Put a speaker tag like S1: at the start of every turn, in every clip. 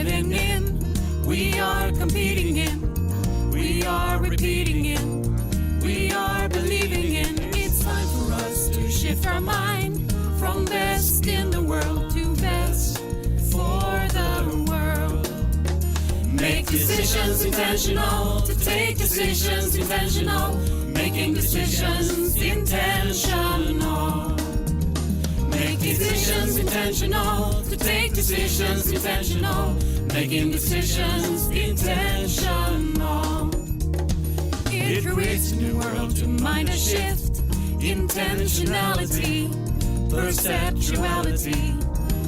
S1: living in, we are competing in, we are repeating in, we are believing in. It's time for us to shift our mind from best in the world to best for the world. Make decisions intentional, to take decisions intentional, making decisions intentional. Make decisions intentional, to take decisions intentional, making decisions intentional. It creates a new world to mind a shift, intentionality, perceptuality,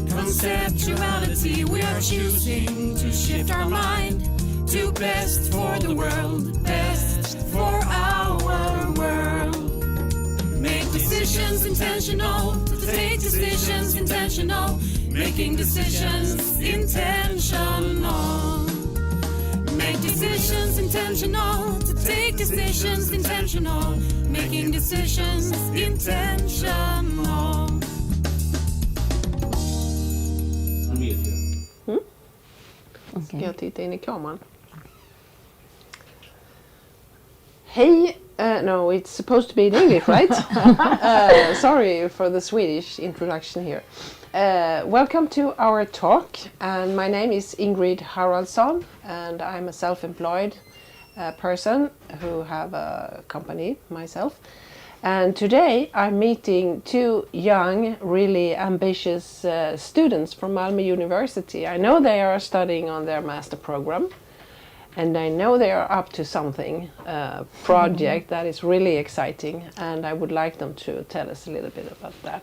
S1: conceptuality. We are choosing to shift our mind to best for the world, best for our world. Make decisions intentional, to take decisions intentional, making decisions intentional. Make decisions intentional, to take decisions intentional, making decisions intentional.
S2: Ska jag titta in i kameran? Hej! No, it's supposed to be in English, right? Sorry for the Swedish introduction here. Welcome to our talk, and my name is Ingrid Haraldsson, and I'm a self-employed person who have a company myself. And today I'm meeting two young, really ambitious students from Malmö University. I know they are studying on their master program, and I know they are up to something, project that is really exciting, and I would like them to tell us a little bit about that.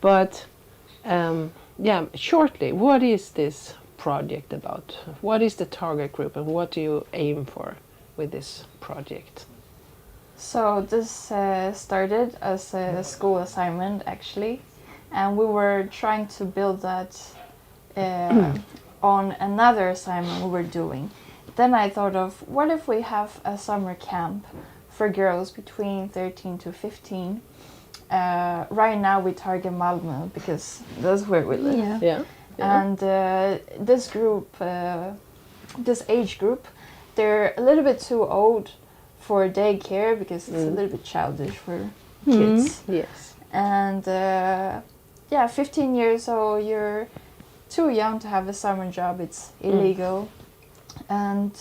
S2: But yeah, shortly, what is this project about? What is the target group, and what do you aim for with this project?
S3: So this started as a school assignment actually, and we were trying to build that on another assignment we were doing. Then I thought of, what if we have a summer camp for girls between 13 to 15? Right now we target Malmö because that's where we live.
S2: Yeah.
S3: And this group, this age group, they're a little bit too old for daycare because it's a little bit childish for kids.
S2: Yes.
S3: And yeah, 15 years old, you're too young to have a summer job. It's illegal. And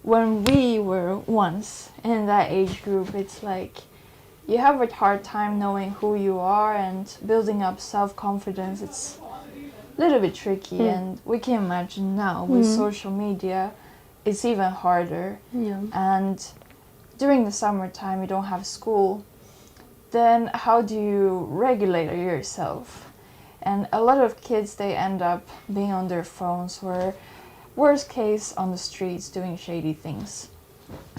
S3: when we were once in that age group, it's like you have a hard time knowing who you are and building up self-confidence. It's a little bit tricky, and we can imagine now with social media, it's even harder.
S4: Yeah.
S3: And during the summertime, you don't have school. Then how do you regulate yourself? And a lot of kids, they end up being on their phones, or worst case on the streets doing shady things.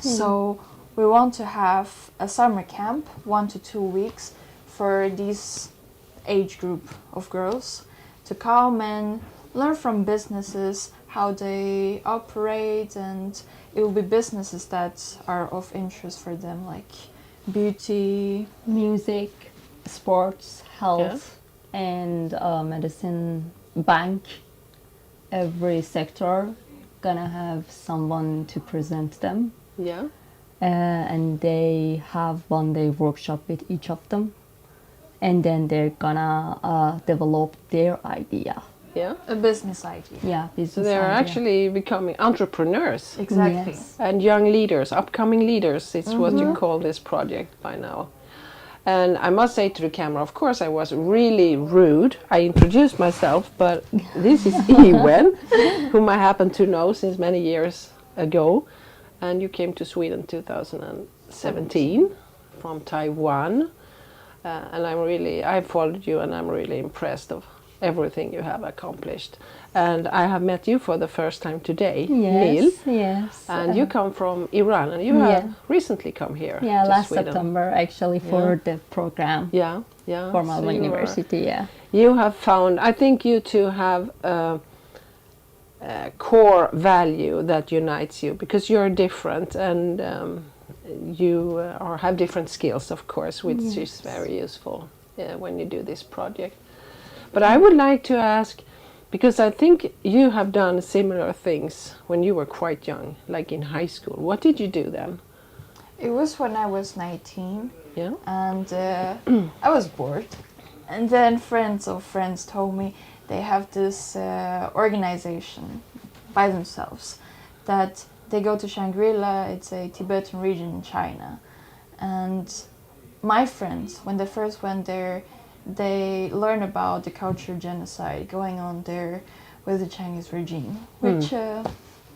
S3: So we want to have a summer camp, 1 to 2 weeks, for this age group of girls to come and learn from businesses how they operate, and it will be businesses that are of interest for them, like beauty,
S4: Music, sports, health, and medicine, bank. Every sector gonna have someone to present them,
S2: Yeah.
S4: and they have 1 day workshop with each of them, and then they're gonna develop their idea.
S2: Yeah.
S3: a business idea.
S4: Yeah, business
S2: So they're
S4: idea.
S2: actually becoming entrepreneurs
S3: Exactly.
S4: Yes.
S2: and young leaders, upcoming leaders. It's what you call this project by now. And I must say to the camera, of course, I was really rude. I introduced myself, but this is Ewen, whom I happen to know since many years ago. And you came to Sweden 2017 from Taiwan. And I followed you, and I'm really impressed of everything you have accomplished. And I have met you for the first time today, Neil.
S4: Yes, yes.
S2: And you come from Iran, and you have recently come here
S4: Yeah,
S2: to
S4: last
S2: Sweden.
S4: September actually for the program
S2: Yeah.
S4: for
S2: So
S4: Malmö University. Yeah.
S2: You have found, I think you two have a core value that unites you, because you're different, and you have different skills, of course, which is very useful when you do this project. But I would like to ask, Because I think you have done similar things when you were quite young, like in high school. What did you do then?
S3: It was when I was 19,
S2: Yeah.
S3: and I was bored. And then friends of friends told me they have this organization by themselves that they go to Shangri-La. It's a Tibetan region in China. And my friends, when they first went there, they learn about the cultural genocide going on there with the Chinese regime, which,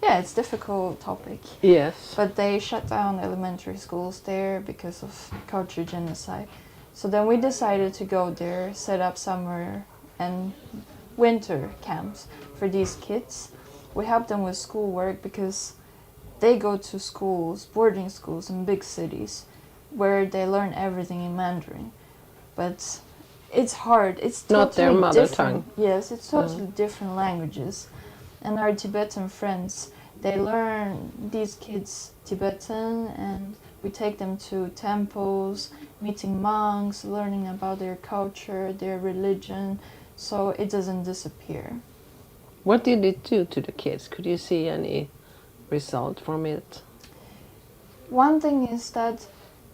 S3: it's a difficult topic.
S2: Yes.
S3: But they shut down elementary schools there because of cultural genocide. So then we decided to go there, set up summer and winter camps for these kids. We help them with schoolwork because they go to schools, boarding schools in big cities, where they learn everything in Mandarin. But it's hard. It's totally
S2: Not their mother
S3: different.
S2: tongue.
S3: Yes, it's totally different languages. And our Tibetan friends, they learn, these kids, Tibetan, and we take them to temples, meeting monks, learning about their culture, their religion, so it doesn't disappear.
S2: What did it do to the kids? Could you see any result from it?
S3: One thing is that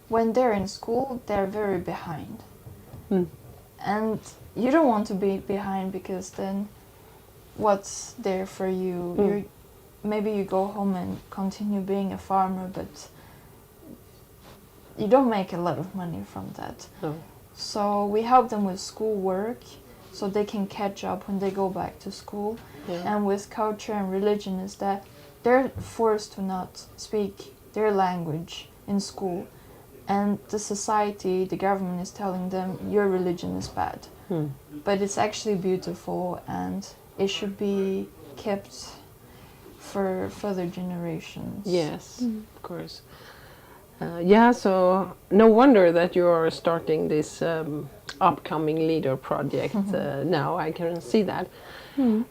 S3: when they're in school, they're very behind. And you don't want to be behind, because then what's there for you? Maybe you go home and continue being a farmer, but you don't make a lot of money from that.
S2: No.
S3: So we help them with schoolwork so they can catch up when they go back to school.
S2: Yeah.
S3: And with culture and religion is that they're forced to not speak their language in school. And the society, the government is telling them your religion is bad. But it's actually beautiful, and it should be kept for further generations.
S2: Yes, of course. So no wonder that you are starting this upcoming leader project now. I can see that.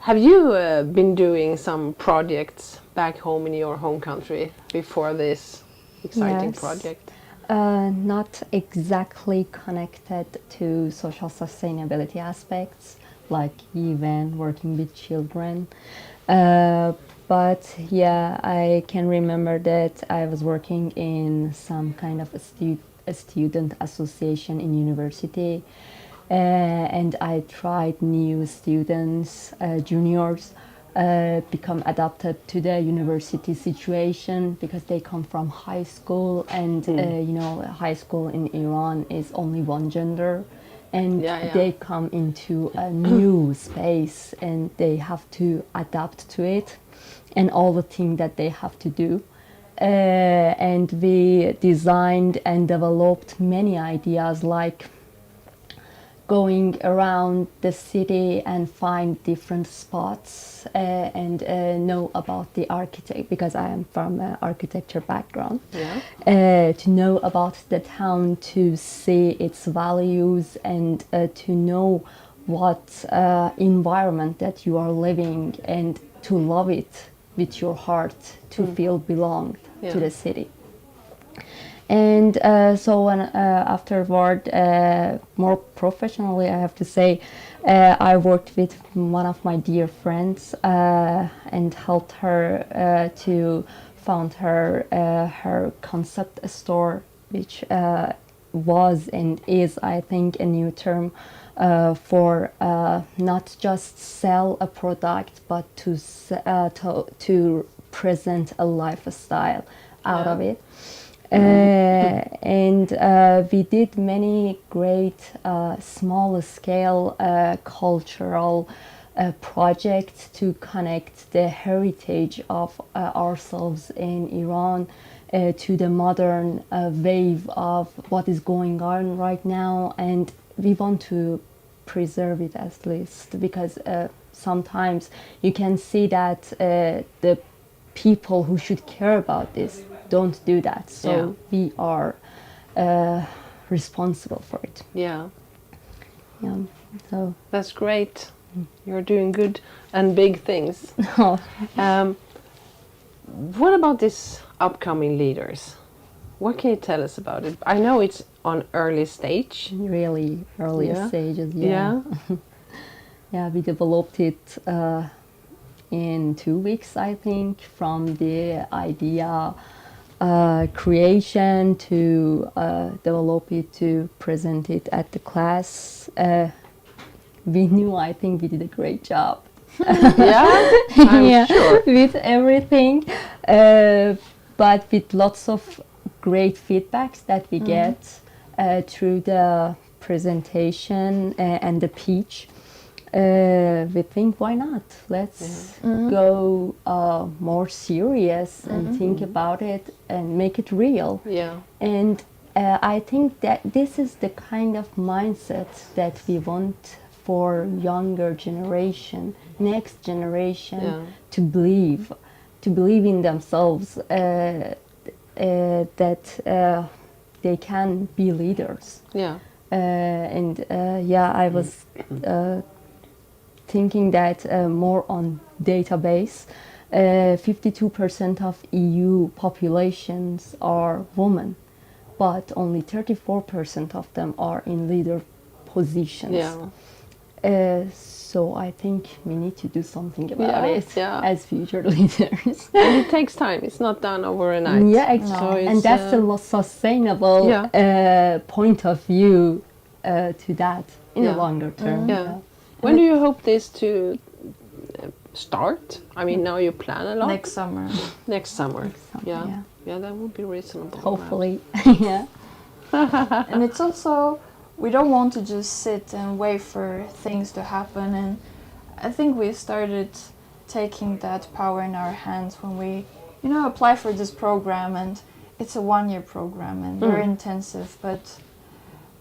S2: Have you been doing some projects back home in your home country before this exciting
S4: Yes.
S2: project?
S4: Not exactly connected to social sustainability aspects, like even working with children. But yeah, I can remember that I was working in some kind of a student association in university, and I tried new students, juniors, become adapted to the university situation, because they come from high school, and high school in Iran is only one gender, and they come into a new space and they have to adapt to it and all the things that they have to do. And we designed and developed many ideas, like going around the city and find different spots and know about the architect, because I am from an architecture background. To know about the town, to see its values, and to know what environment that you are living, and to love it with your heart, to feel belonged to the city. And so when afterward, more professionally, I have to say, I worked with one of my dear friends and helped her to found her concept store, which was and is, I think, a new term for not just sell a product, but to present a lifestyle out of it. And we did many great small scale cultural projects to connect the heritage of ourselves in Iran to the modern wave of what is going on right now, and we want to preserve it at least, because sometimes you can see that the people who should care about this don't do that, so we are responsible for it. So
S2: That's great. You're doing good and big things. What about this upcoming leaders? What can you tell us about it? I know it's on early stage.
S4: Really early stages. Yeah, we developed it in 2 weeks, I think, from the idea creation to develop it to present it at the class. We knew, I think we did a great job.
S2: Yeah, I'm sure.
S4: With everything, but with lots of great feedbacks that we get through the presentation and the pitch. We think, why not? Let's go more serious and think about it and make it real.
S2: Yeah.
S4: And I think that this is the kind of mindset that we want for younger generation, next generation,
S2: Yeah.
S4: to believe in themselves, that they can be leaders.
S2: Yeah.
S4: I was thinking that more on database. 52% of EU populations are women, but only 34% of them are in leader positions.
S2: Yeah.
S4: So I think we need to do something about
S2: Yeah,
S4: it
S2: yeah.
S4: as future leaders.
S2: And it takes time. It's not done overnight.
S4: Yeah, exactly.
S2: So
S4: And
S2: it's,
S4: that's the sustainable point of view to that in
S2: Yeah.
S4: the longer term.
S2: Yeah. When do you hope this to start? I mean, now you plan a lot.
S3: Next summer.
S2: Next summer. Yeah.
S4: yeah.
S2: Yeah, that would be reasonable.
S4: Hopefully, yeah.
S3: And it's also, we don't want to just sit and wait for things to happen. And I think we started taking that power in our hands when we, apply for this program, and it's a 1-year program and very intensive, but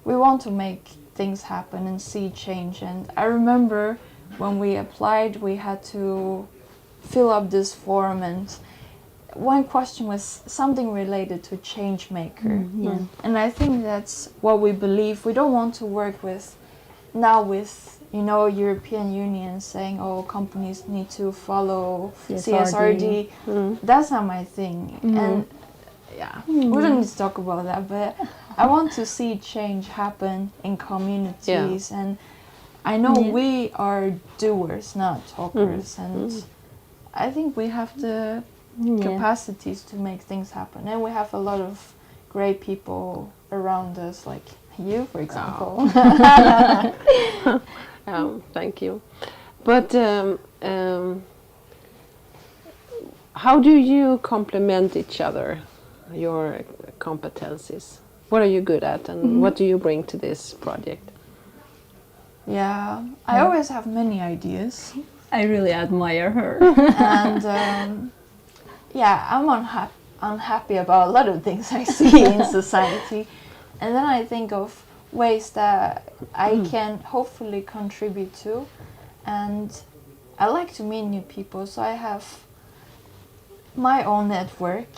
S3: we want to make things happen and see change. And I remember when we applied, we had to fill up this form, and one question was something related to change maker.
S4: Yeah.
S3: And I think that's what we believe. We don't want to work with European Union saying, oh, companies need to follow CSRD. That's not my thing. And we don't need to talk about that, but I want to see change happen in communities. And I know we are doers, not talkers. And I think we have the capacities to make things happen. And we have a lot of great people around us, like you, for example.
S2: Thank you. But how do you complement each other, your competencies? What are you good at, and what do you bring to this project?
S3: Yeah, I always have many ideas.
S4: I really admire her.
S3: And I'm unhappy about a lot of things I see in society. And then I think of ways that I can hopefully contribute to. And I like to meet new people, so I have my own network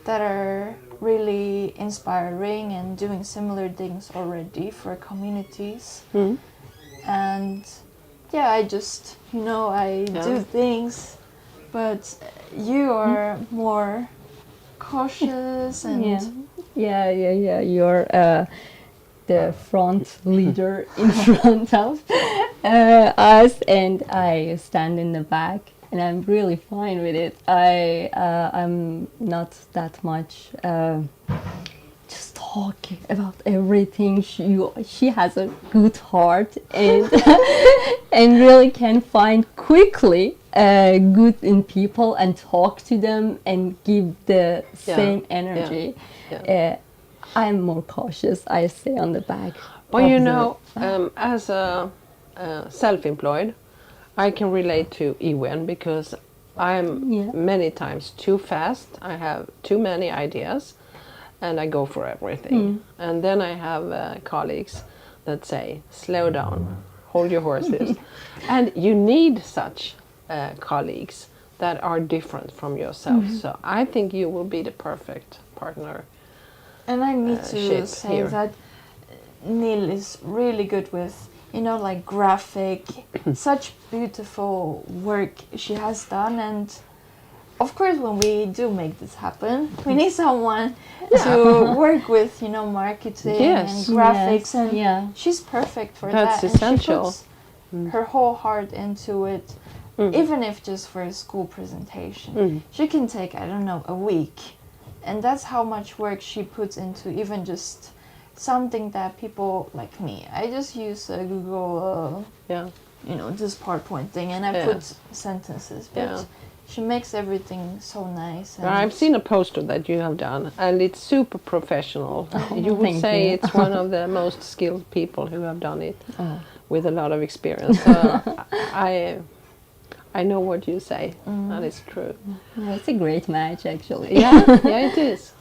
S3: that are really inspiring and doing similar things already for communities. And I just, I do things, but you are more cautious and
S4: Yeah. You're the front leader in front of us, and I stand in the back, and I'm really fine with it. I'm not that much just talk about everything. She has a good heart and and really can find quickly good in people and talk to them and give the same energy. I'm more cautious. I stay on the back.
S2: Well, as a self-employed, I can relate to Ewen because I'm many times too fast. I have too many ideas, and I go for everything. And then I have colleagues that say, slow down, hold your horses. And you need such colleagues that are different from yourself. So I think you will be the perfect partner.
S3: And I need to say
S2: here.
S3: that Neil is really good with, like graphic, such beautiful work she has done. And of course, when we do make this happen, we need someone to work with, marketing and graphics. And she's perfect for
S2: That's
S3: that.
S2: essential.
S3: And she puts her whole heart into it, even if just for a school presentation. She can take, I don't know, a week. And that's how much work she puts into even just something that people like me. I just use Google,
S2: Yeah.
S3: this PowerPoint thing, and I put sentences. But she makes everything so nice. And
S2: I've seen a poster that you have done, and it's super professional. You would
S4: thank
S2: say
S4: you.
S2: it's one of the most skilled people who have done it with a lot of experience. So I know what you say, and it's true.
S4: Yeah, it's a great match, actually.
S2: Yeah, yeah, it is.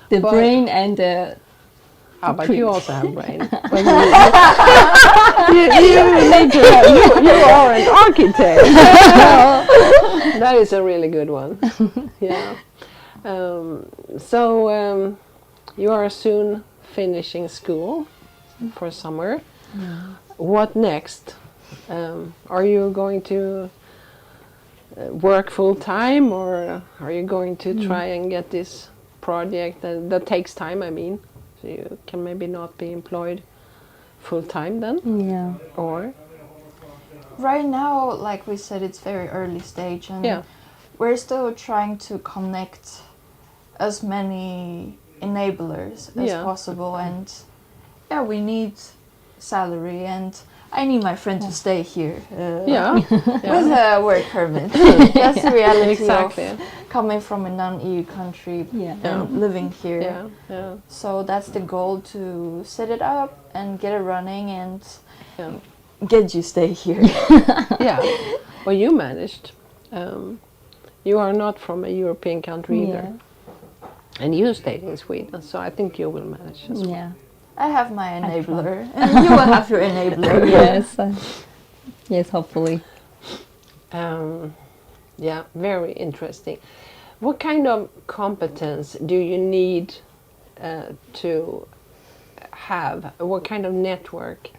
S4: The
S2: But-
S4: brain and the
S2: But
S4: Treat.
S2: you also have brain. But you need to have, you are an architect. That is a really good one. Yeah. So you are soon finishing school for summer. What next? Are you going to work full time, or are you going to try and get this project that takes time? I mean, so you can maybe not be employed full time then,
S4: yeah.
S2: or
S3: right now, like we said, it's very early stage, and
S2: yeah,
S3: we're still trying to connect as many enablers as
S2: Yeah.
S3: possible. And yeah, we need salary, and I need my friend to stay here
S2: yeah,
S3: with a work permit. That's the reality
S2: exactly.
S3: of coming from a non-EU country
S4: Yeah.
S3: and living here.
S2: Yeah, yeah,
S3: So that's the goal, to set it up and get it running and
S2: yeah.
S3: get you stay here.
S2: Yeah. Well, you managed. You are not from a European country either,
S4: Yeah.
S2: and you stayed in Sweden, so I think you will manage as well.
S4: Yeah.
S3: I have my enabler, and you will have your enabler.
S4: Yes. Yes, hopefully.
S2: Yeah, very interesting. What kind of competence do you need to have? What kind of network?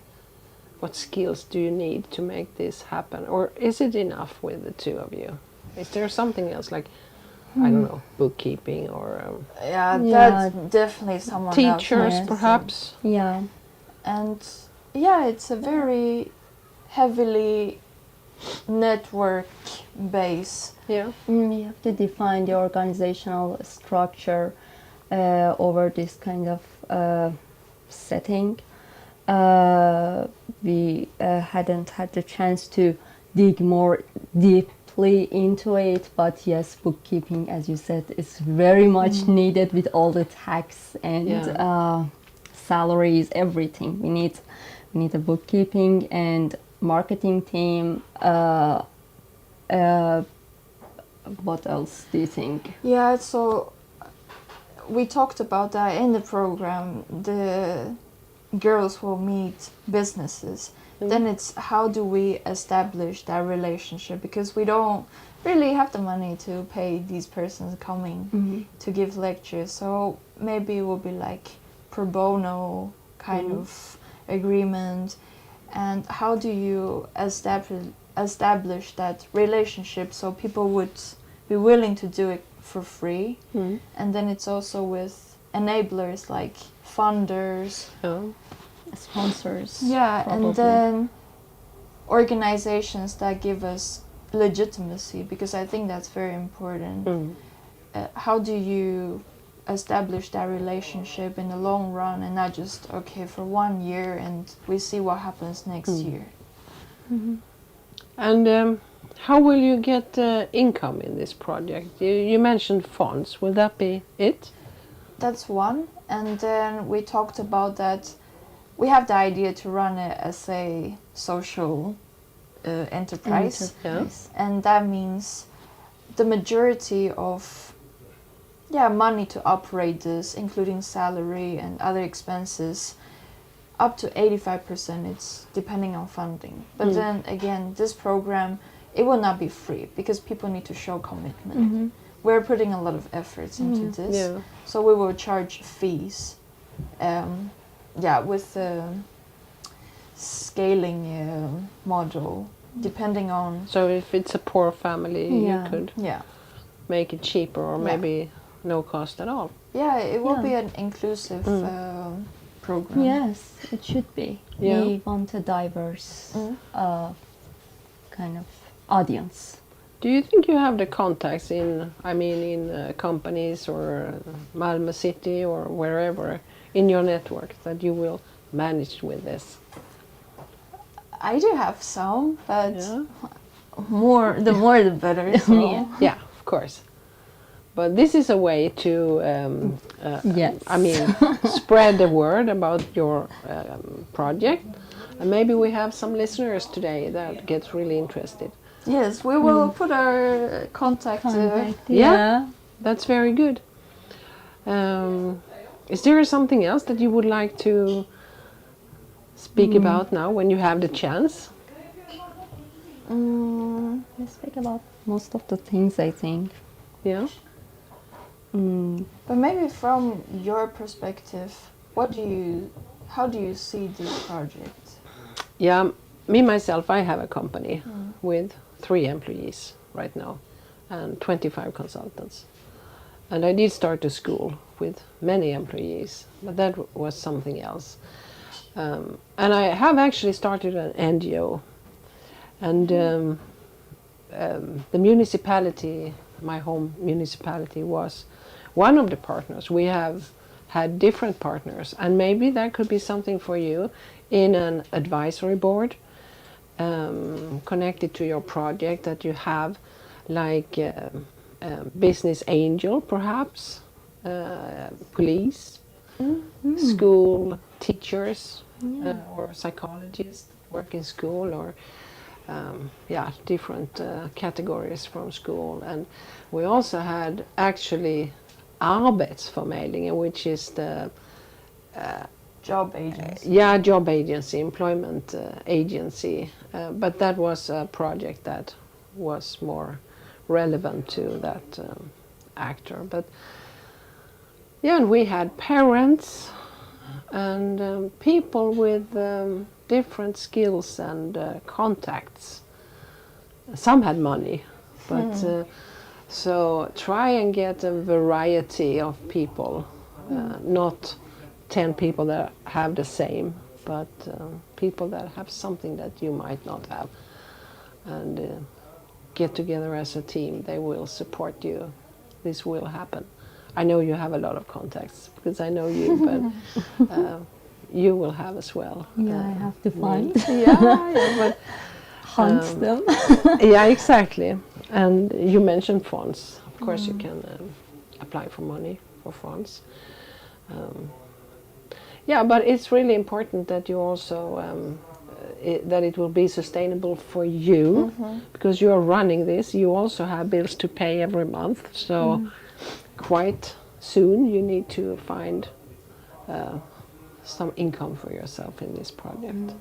S2: What skills do you need to make this happen? Or is it enough with the two of you? Is there something else, like, I don't know, bookkeeping or
S3: Yeah,
S4: Yeah.
S3: that's definitely someone
S2: teachers,
S3: else.
S2: perhaps?
S4: Yeah.
S3: And yeah, it's a very heavily network base.
S2: Yeah.
S4: You have to define the organizational structure over this kind of setting. We hadn't had the chance to dig more deeply into it, but yes, bookkeeping, as you said, is very much needed with all the tax and salaries, everything. We need a bookkeeping and marketing team. What else do you think?
S3: Yeah, so we talked about that in the program. The girls will meet businesses. Then it's how do we establish that relationship, because we don't really have the money to pay these persons coming to give lectures. So maybe it will be like pro bono kind of agreement. And how do you establish that relationship so people would be willing to do it for free? And then it's also with enablers like funders.
S2: Oh.
S4: Sponsors.
S3: Yeah,
S4: probably.
S3: and then organizations that give us legitimacy, because I think that's very important. How do you establish that relationship in the long run, and not just, okay, for 1 year and we see what happens next year?
S2: And how will you get income in this project? You mentioned funds. Will that be it?
S3: That's one. And then we talked about that we have the idea to run it as a social enterprise. And that means the majority of money to operate this, including salary and other expenses, up to 85%, it's depending on funding. But then again, this program, it will not be free, because people need to show commitment. We're putting a lot of efforts into this.
S2: Yeah.
S3: So we will charge fees. With the scaling model, depending on...
S2: So if it's a poor family, you could
S3: Yeah.
S2: make it cheaper, or
S3: Yeah.
S2: maybe no cost at all.
S3: Yeah, it will
S4: Yeah.
S3: be an inclusive program.
S4: Yes, it should be.
S2: Yeah.
S4: We want a diverse kind of audience.
S2: Do you think you have the contacts in, I mean, in companies or Malmö City or wherever in your network that you will manage with this?
S3: I do have some, but
S2: Yeah.
S3: more the better. So.
S4: Yeah.
S2: Yeah, of course. But this is a way to,
S4: Yes.
S2: I mean, spread the word about your project. And maybe we have some listeners today that gets really interested.
S3: Yes, we will put our contact.
S2: Yeah. That's very good. Is there something else that you would like to speak about now when you have the chance?
S4: We speak about most of the things, I think.
S2: Yeah.
S3: But maybe from your perspective, how do you see this project?
S2: Yeah, me myself, I have a company with 3 employees right now and 25 consultants. And I did start a school with many employees, but that was something else. And I have actually started an NGO. And the municipality, my home municipality, was one of the partners. We have had different partners, and maybe that could be something for you in an advisory board connected to your project that you have, like business angel, perhaps, police, school teachers, or psychologists work in school, or different categories from school. And we also had actually Arbetsförmedlingen, which is the
S3: Job agency.
S2: job agency, employment agency. But that was a project that was more relevant to that actor. But yeah, and we had parents and people with different skills and contacts. Some had money, but so try and get a variety of people, not 10 people that have the same, but people that have something that you might not have, and get together as a team. They will support you. This will happen. I know you have a lot of contacts because I know you, but you will have as well.
S4: Yeah, I have to find,
S2: But
S4: hunt them.
S2: yeah, exactly. And you mentioned funds. Of course, you can apply for money for funds. Yeah, but it's really important that you also that it will be sustainable for you, because you are running this. You also have bills to pay every month, so quite soon you need to find some income for yourself in this project.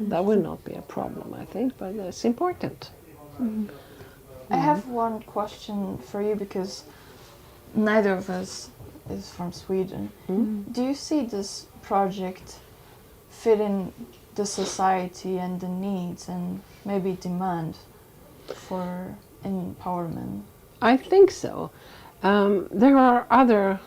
S2: That will not be a problem, I think, but it's important.
S3: I have one question for you, because neither of us is from Sweden. Do you see this project fit in the society and the needs and maybe demand for empowerment?
S2: I think so. There are other,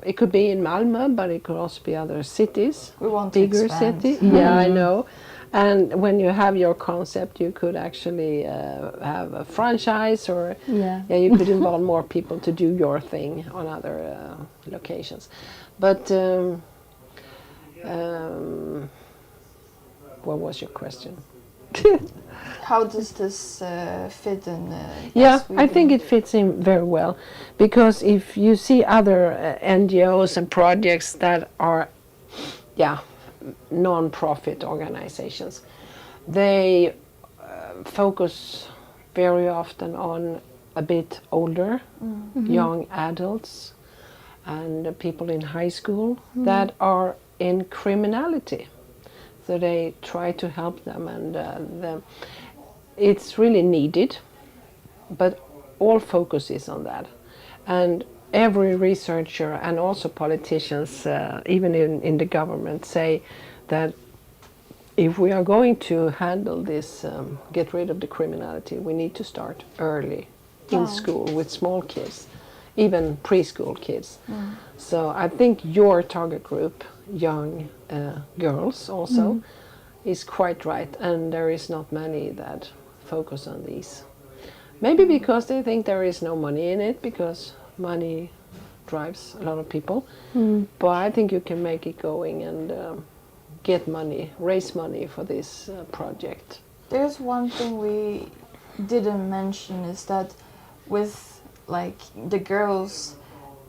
S2: it could be in Malmö, but it could also be other cities,
S3: We want to
S2: bigger
S3: expand.
S2: city. Yeah, I know. And when you have your concept, you could actually have a franchise, or
S4: Yeah.
S2: you could involve more people to do your thing on other locations. But what was your question?
S3: How does this fit in?
S2: Yeah, I
S3: Sweden?
S2: think it fits in very well, because if you see other NGOs and projects that are, non-profit organizations, they focus very often on a bit older, young adults, and people in high school that are in criminality. So they try to help them, and it's really needed, but all focus is on that. And every researcher and also politicians, even in the government, say that if we are going to handle this, get rid of the criminality, we need to start early in school with small kids, even preschool kids. So I think your target group young girls also is quite right, and there is not many that focus on these. Maybe because they think there is no money in it, because money drives a lot of people. But I think you can make it going and get money, raise money for this project.
S3: There's one thing we didn't mention is that with like the girls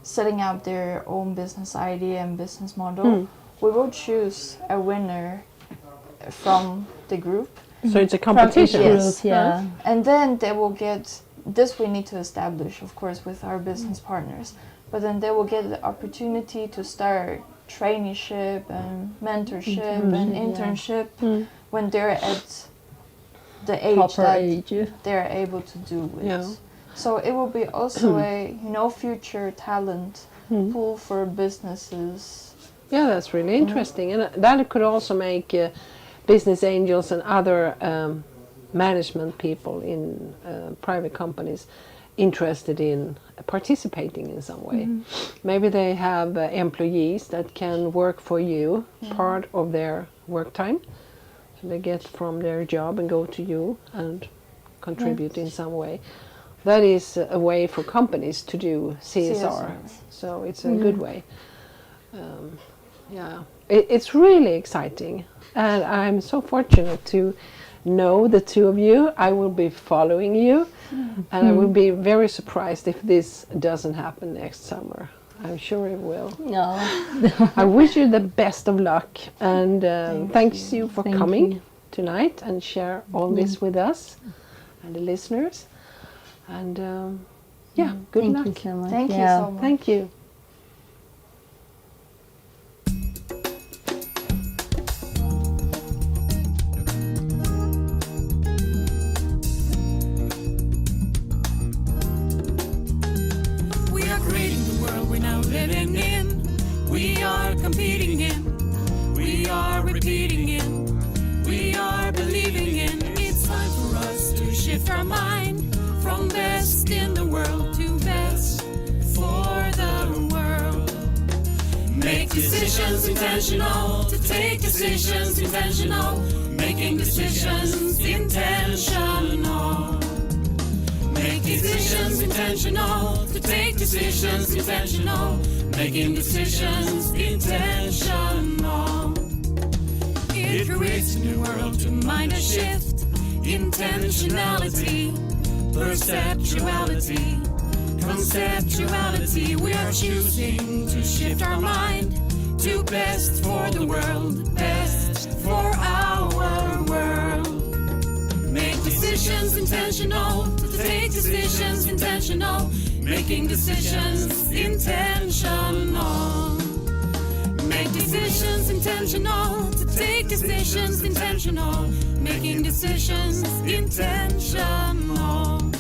S3: setting up their own business idea and business model, we will choose a winner from the group.
S2: So it's a
S4: From each
S2: competition.
S3: Yes.
S4: group, yeah.
S3: And then they will get, this we need to establish, of course, with our business partners, but then they will get the opportunity to start traineeship and mentorship and internship when they're at the age
S4: Proper
S3: that
S4: age.
S3: they're able to do it.
S2: Yeah.
S3: So it will be also a, future talent pool for businesses.
S2: Yeah, that's really interesting, and that could also make business angels and other management people in private companies interested in participating in some way. Maybe they have employees that can work for you part of their work time. So they get from their job and go to you and contribute in some way. That is a way for companies to do CSR. So it's a good way. Yeah, it's really exciting, and I'm so fortunate to know the two of you. I will be following you, and I will be very surprised if this doesn't happen next summer. I'm sure it will.
S4: No.
S2: I wish you the best of luck, and thanks you for
S4: Thank
S2: coming
S4: you.
S2: tonight and share all this with us and the listeners. And yeah, good
S4: Thank
S2: luck.
S4: you so much.
S3: Thank you
S4: Yeah.
S3: so much.
S2: Thank you.
S1: We are creating the world we're now living in. We are competing in. We are repeating in. We are believing in. It's time for us to shift our mind from best in the world to best for the world. Make decisions intentional, to take decisions intentional, making decisions intentional. Make decisions intentional, to take decisions intentional, making decisions intentional. It creates a new world to mind a shift, intentionality, perceptuality, conceptuality. We are choosing to shift our mind to best for the world, best for our world. Make decisions intentional, to take decisions intentional, making decisions intentional. Make decisions intentional, to take decisions intentional, making decisions intentional.